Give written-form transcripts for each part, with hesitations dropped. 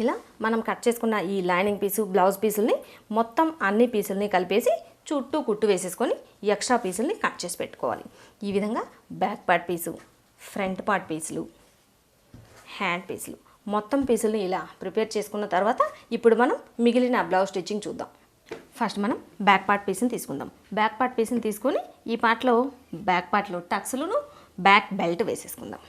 ఇలా మనం కట్ చేసుకున్న ఈ లైనింగ్ పీసు బ్లౌజ్ పీసుల్ని మొత్తం అన్ని పీసుల్ని కలిపేసి చుట్టూ కుట్టు వేసేసుకొని ఎక్స్ట్రా పీసుల్ని కట్ చేసి పెట్టుకోవాలి. ఈ విధంగా back part piece, front part పీసులు, హ్యాండ్ పీసులు మొత్తం పీసుల్ని ఇలా ప్రిపేర్ చేసుకున్న తర్వాత ఇప్పుడు మనం మిగిలిన బ్లౌజ్ స్టిచ్చింగ్ చూద్దాం. ఫస్ట్ మనం బ్యాక్ పార్ట్ పీస్ని తీసుకుందాం. బ్యాక్ పార్ట్ పీస్ని తీసుకొని ఈ పార్ట్లో బ్యాక్ పార్ట్లో టక్స్లను బ్యాక్ బెల్ట్ వేసేసుకుందాం.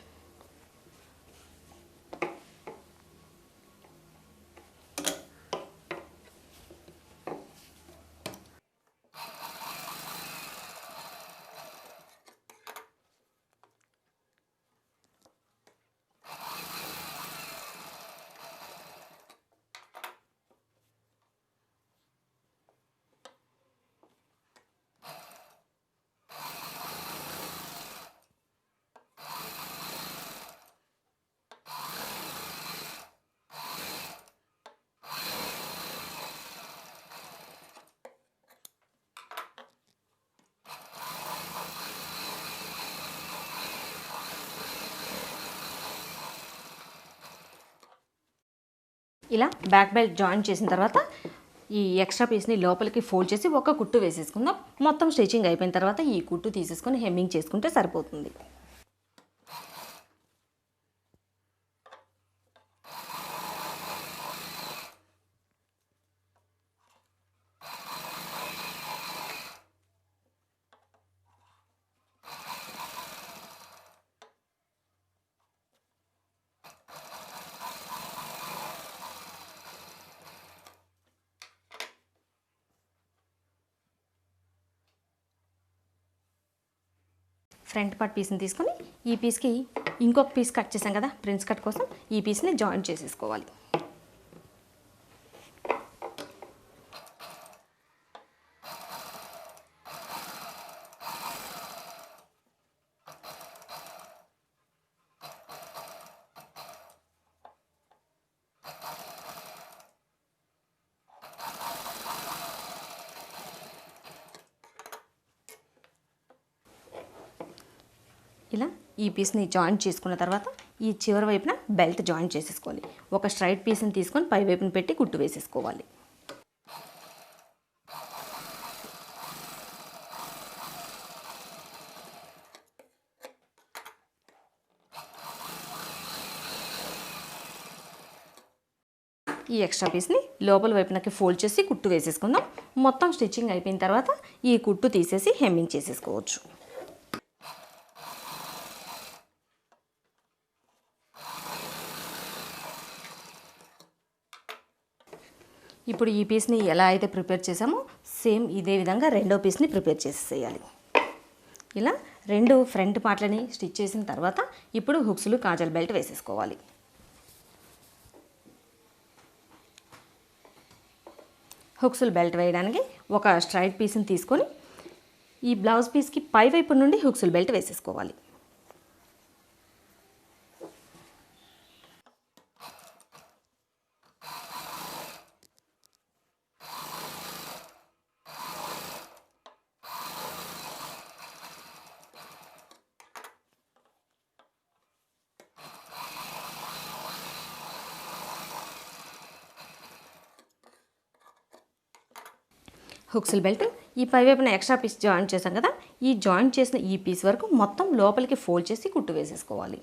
ఇలా బ్యాక్ బెల్ట్ జాయిన్ చేసిన తర్వాత ఈ ఎక్స్ట్రా పీస్ని లోపలికి ఫోల్డ్ చేసి ఒక కుట్టు వేసేసుకుందాం. మొత్తం స్టిచ్చింగ్ అయిపోయిన తర్వాత ఈ కుట్టు తీసేసుకొని హెమ్మింగ్ చేసుకుంటే సరిపోతుంది. ఫ్రంట్ పార్ట్ పీస్ని తీసుకొని ఈ పీస్కి ఇంకొక పీస్ కట్ చేసాం కదా ప్రిన్స్ కట్ కోసం, ఈ పీస్ని జాయిన్ చేసేసుకోవాలి. ఇలా ఈ పీస్ని జాయిన్ చేసుకున్న తర్వాత ఈ చివరి వైపున బెల్ట్ జాయిన్ చేసేసుకోవాలి. ఒక స్ట్రైట్ పీస్ని తీసుకొని పై వైపున పెట్టి కుట్టు వేసేసుకోవాలి. ఈ ఎక్స్ట్రా పీస్ని లోపల వైపునకి ఫోల్డ్ చేసి కుట్టు వేసేసుకుందాం. మొత్తం స్టిచ్చింగ్ అయిపోయిన తర్వాత ఈ కుట్టు తీసేసి హెమ్మింగ్ చేసేసుకోవచ్చు. ఇప్పుడు ఈ పీస్ని ఎలా అయితే ప్రిపేర్ చేసామో సేమ్ ఇదే విధంగా రెండో పీస్ని ప్రిపేర్ చేసేయాలి. ఇలా రెండు ఫ్రంట్ పార్ట్లని స్టిచ్ చేసిన తర్వాత ఇప్పుడు హుక్స్లు కాజల్ బెల్ట్ వేసేసుకోవాలి. హుక్స్లు బెల్ట్ వేయడానికి ఒక స్ట్రైట్ పీస్ని తీసుకొని ఈ బ్లౌజ్ పీస్కి పై వైపు నుండి హుక్స్లు బెల్ట్ వేసేసుకోవాలి. హుక్స్ల బెల్ట్ ఈ పై వైపున ఎక్స్ట్రా పీస్ జాయిన్ చేసాం కదా, ఈ జాయిన్ చేసిన ఈ పీస్ వరకు మొత్తం లోపలికి ఫోల్డ్ చేసి కుట్టు వేసేసుకోవాలి.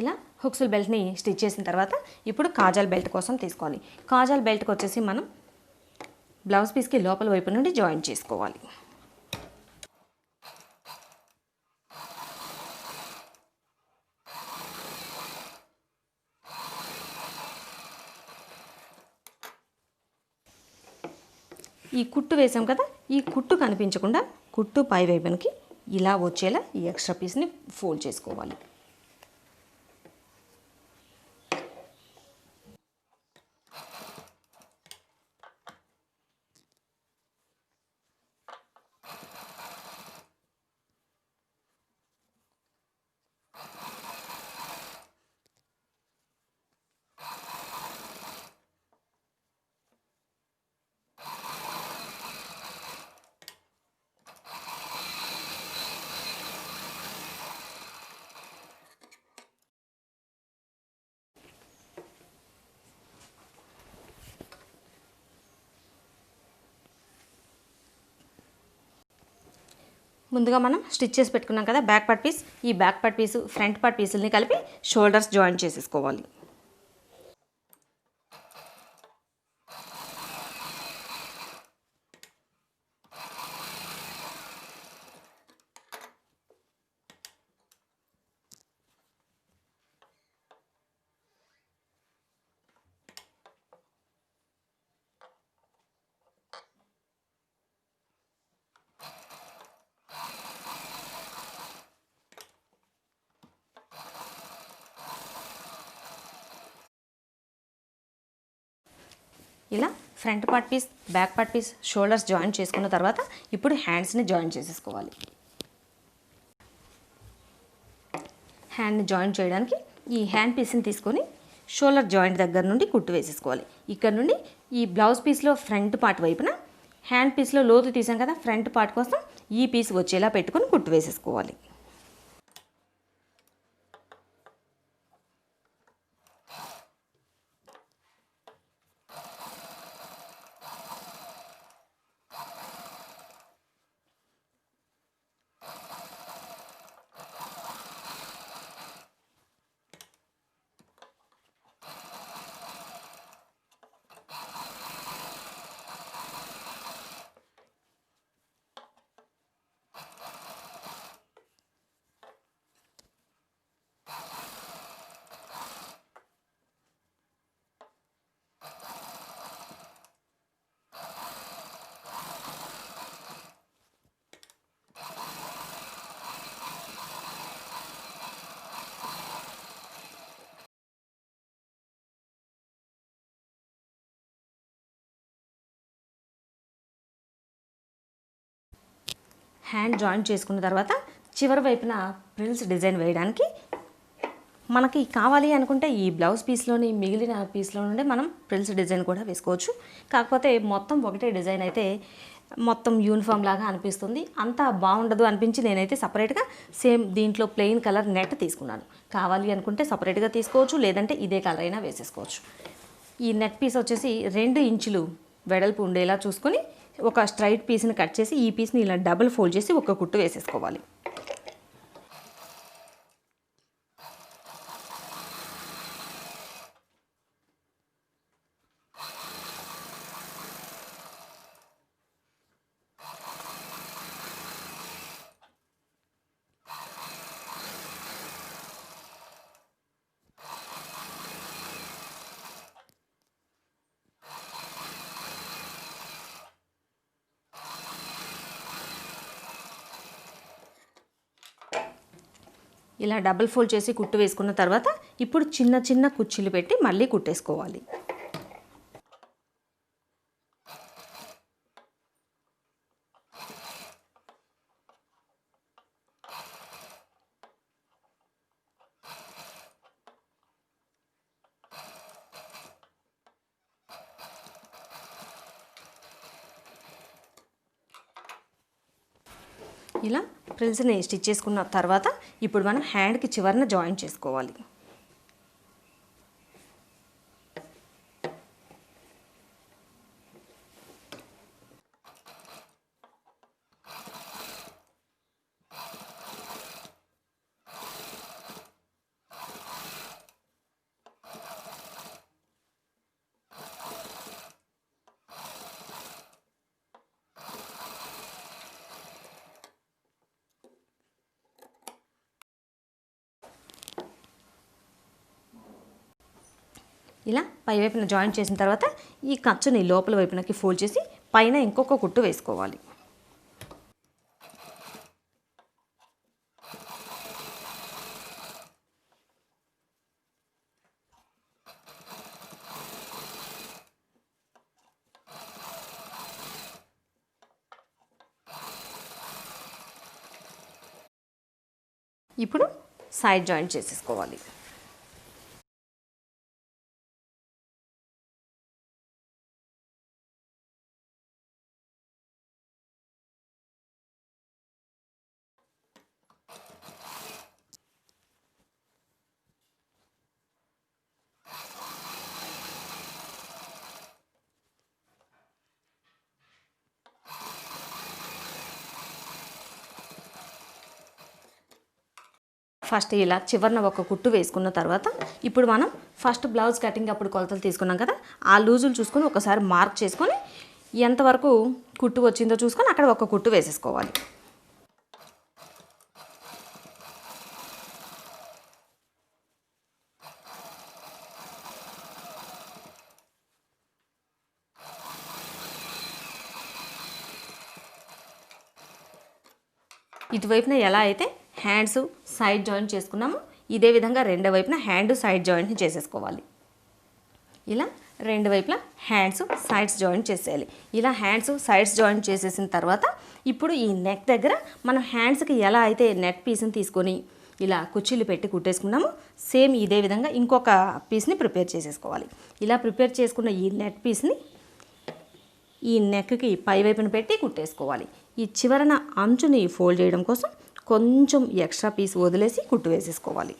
ఇలా హుక్స్ల బెల్ట్ని స్టిచ్ చేసిన తర్వాత ఇప్పుడు కాజల్ బెల్ట్ కోసం తీసుకోవాలి. కాజల్ బెల్ట్కి వచ్చేసి మనం బ్లౌజ్ పీస్కి లోపల వైపు నుండి జాయిన్ చేసుకోవాలి. ఈ కుట్టు వేసాం కదా, ఈ కుట్టు కనిపించకుండా కుట్టు పై వైపునికి ఇలా వచ్చేలా ఈ ఎక్స్ట్రా పీస్ని ఫోల్డ్ చేసుకోవాలి. ముందుగా మనం స్టిచ్ చేసి పెట్టుకున్నాం కదా బ్యాక్ పార్ట్ పీస్, ఈ back part piece front part పీసుల్ని కలిపి షోల్డర్స్ జాయిన్ చేసేసుకోవాలి. ఇలా front part piece back part piece shoulders join చేసుకున్న తర్వాత ఇప్పుడు హ్యాండ్స్ని జాయిన్ చేసేసుకోవాలి. హ్యాండ్ని జాయిన్ చేయడానికి ఈ హ్యాండ్ పీస్ని తీసుకొని షోల్డర్ జాయింట్ దగ్గర నుండి కుట్టు వేసేసుకోవాలి. ఇక్కడ నుండి ఈ బ్లౌజ్ పీస్లో ఫ్రంట్ పార్ట్ వైపున హ్యాండ్ పీస్లో లోతు తీసాం కదా, ఫ్రంట్ పార్ట్ కోసం ఈ పీస్ వచ్చేలా పెట్టుకొని కుట్టు వేసేసుకోవాలి. హ్యాండ్ జాయిన్ చేసుకున్న తర్వాత చివరి వైపున ప్రిల్స్ డిజైన్ వేయడానికి మనకి కావాలి అనుకుంటే ఈ బ్లౌజ్ పీస్లోని మిగిలిన పీస్లో నుండి మనం ప్రిల్స్ డిజైన్ కూడా వేసుకోవచ్చు. కాకపోతే మొత్తం ఒకటే డిజైన్ అయితే మొత్తం యూనిఫామ్ లాగా అనిపిస్తుంది, అంతా బాగుండదు అనిపించి నేనైతే సపరేట్గా సేమ్ దీంట్లో ప్లెయిన్ కలర్ నెట్ తీసుకున్నాను. కావాలి అనుకుంటే సపరేట్గా తీసుకోవచ్చు, లేదంటే ఇదే కలర్ అయినా వేసేసుకోవచ్చు. ఈ నెట్ పీస్ వచ్చేసి 2 ఇంచులు వెడల్పు ఉండేలా చూసుకొని ఒక స్ట్రైట్ పీస్ని కట్ చేసి ఈ పీస్ని ఇలా డబుల్ ఫోల్డ్ చేసి ఒక కుట్టు వేసేసుకోవాలి. ఇలా డబుల్ ఫోల్డ్ చేసి కుట్టు వేసుకున్న తర్వాత ఇప్పుడు చిన్న చిన్న కుర్చీలు పెట్టి మళ్ళీ కుట్టేసుకోవాలి. ఇలా ఫ్రిల్స్ని స్టిచ్ చేసుకున్న తర్వాత ఇప్పుడు మనం హ్యాండ్కి చివరన జాయిన్ చేసుకోవాలి. ఇలా పై వైపున జాయిన్ చేసిన తర్వాత ఈ ఖర్చుని లోపల వైపునకి ఫోల్డ్ చేసి పైన ఇంకొక కుట్టు వేసుకోవాలి. ఇప్పుడు సైడ్ జాయింట్ చేసేసుకోవాలి. ఫస్ట్ ఇలా చివరన ఒక కుట్టు వేసుకున్న తర్వాత ఇప్పుడు మనం ఫస్ట్ బ్లౌజ్ కటింగ్ అప్పుడు కొలతలు తీసుకున్నాం కదా, ఆ లూజులు చూసుకొని ఒకసారి మార్క్ చేసుకొని ఎంతవరకు కుట్టు వచ్చిందో చూసుకొని అక్కడ ఒక కుట్టు వేసేసుకోవాలి. ఇటువైపున ఎలా అయితే హ్యాండ్స్ సైడ్ జాయింట్ చేసుకున్నామో ఇదే విధంగా రెండో వైపున హ్యాండ్ సైడ్ జాయింట్ని చేసేసుకోవాలి. ఇలా రెండు వైపులా హ్యాండ్స్ సైడ్స్ జాయింట్ చేసేయాలి. ఇలా హ్యాండ్స్ సైడ్స్ జాయింట్ చేసేసిన తర్వాత ఇప్పుడు ఈ నెక్ దగ్గర మనం హ్యాండ్స్కి ఎలా అయితే నెట్ పీస్ని తీసుకొని ఇలా కుర్చీలు పెట్టి కుట్టేసుకున్నాము, సేమ్ ఇదే విధంగా ఇంకొక పీస్ని ప్రిపేర్ చేసేసుకోవాలి. ఇలా ప్రిపేర్ చేసుకున్న ఈ నెట్ పీస్ని ఈ నెక్కి పై వైపున పెట్టి కుట్టేసుకోవాలి. ఈ చివరన అంచుని ఫోల్డ్ చేయడం కోసం కొంచెం ఎక్స్ట్రా పీస్ వదిలేసి కుట్టు వేసేసుకోవాలి.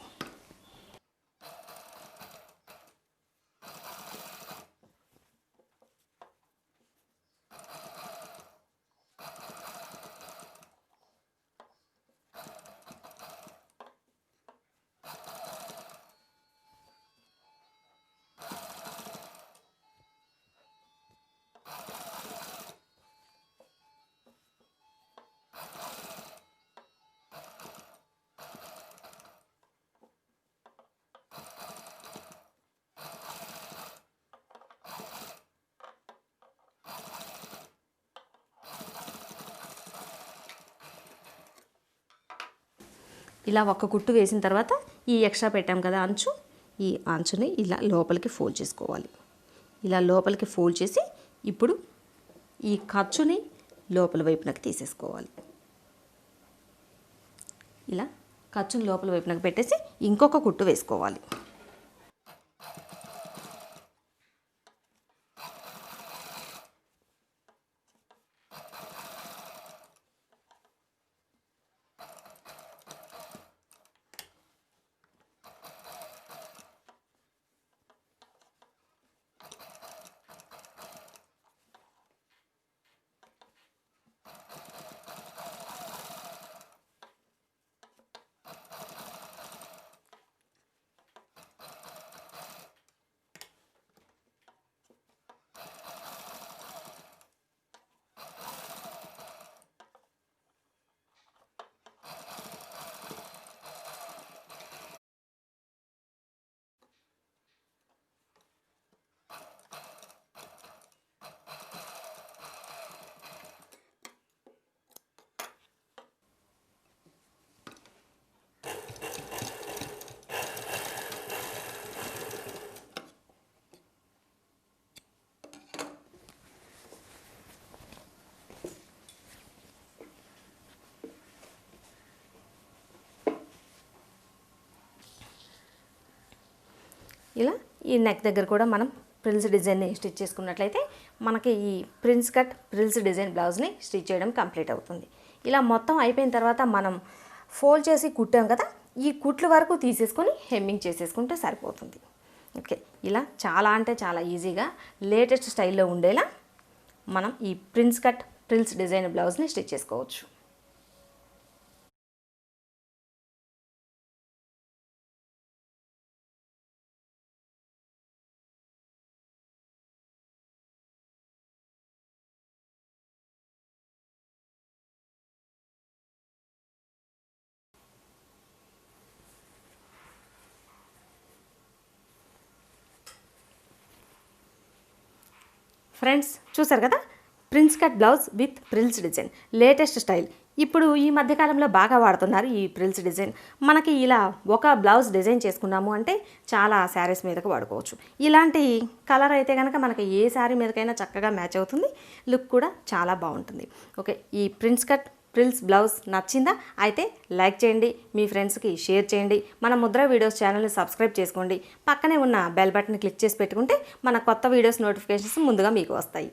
ఇలా ఒక కుట్టు వేసిన తర్వాత ఈ ఎక్స్ట్రా పెట్టాం కదా అంచు, ఈ అంచుని ఇలా లోపలికి ఫోల్డ్ చేసుకోవాలి. ఇలా లోపలికి ఫోల్డ్ చేసి ఇప్పుడు ఈ ఖర్చుని లోపల వైపునకు తీసేసుకోవాలి. ఇలా ఖర్చుని లోపల వైపునకు పెట్టేసి ఇంకొక కుట్టు వేసుకోవాలి. ఇలా ఈ నెక్ దగ్గర కూడా మనం ప్రిల్స్ డిజైన్ని స్టిచ్ చేసుకున్నట్లయితే మనకి ఈ ప్రిన్స్ కట్ ప్రిల్స్ డిజైన్ బ్లౌజ్ని స్టిచ్ చేయడం కంప్లీట్ అవుతుంది. ఇలా మొత్తం అయిపోయిన తర్వాత మనం ఫోల్డ్ చేసి కుట్టాం కదా, ఈ కుట్ల వరకు తీసేసుకొని హెమ్మింగ్ చేసేసుకుంటే సరిపోతుంది. ఓకే, ఇలా చాలా అంటే చాలా ఈజీగా లేటెస్ట్ స్టైల్లో ఉండేలా మనం ఈ ప్రిన్స్ కట్ ప్రిల్స్ డిజైన్ బ్లౌజ్ని స్టిచ్ చేసుకోవచ్చు. ఫ్రెండ్స్ చూసారు కదా, prince cut blouse with frills design latest style. ఇప్పుడు ఈ మధ్యకాలంలో బాగా వాడుతున్నారు ఈ ప్రిల్స్ డిజైన్. మనకి ఇలా ఒక బ్లౌజ్ డిజైన్ చేసుకున్నాము అంటే చాలా శారీస్ మీదకి వాడుకోవచ్చు. ఇలాంటి కలర్ అయితే కనుక మనకి ఏ శారీ మీదకైనా చక్కగా మ్యాచ్ అవుతుంది, లుక్ కూడా చాలా బాగుంటుంది. ఓకే, ఈ ప్రిన్స్ కట్ ప్రిల్స్ బ్లౌజ్ నచ్చిందా? అయితే లైక్ చేయండి, మీ ఫ్రెండ్స్కి షేర్ చేయండి, మన ముద్ర వీడియోస్ ఛానల్ని సబ్స్క్రైబ్ చేసుకోండి, పక్కనే ఉన్న బెల్ బటన్ క్లిక్ చేసి పెట్టుకుంటే మన కొత్త వీడియోస్ నోటిఫికేషన్స్ ముందుగా మీకు వస్తాయి.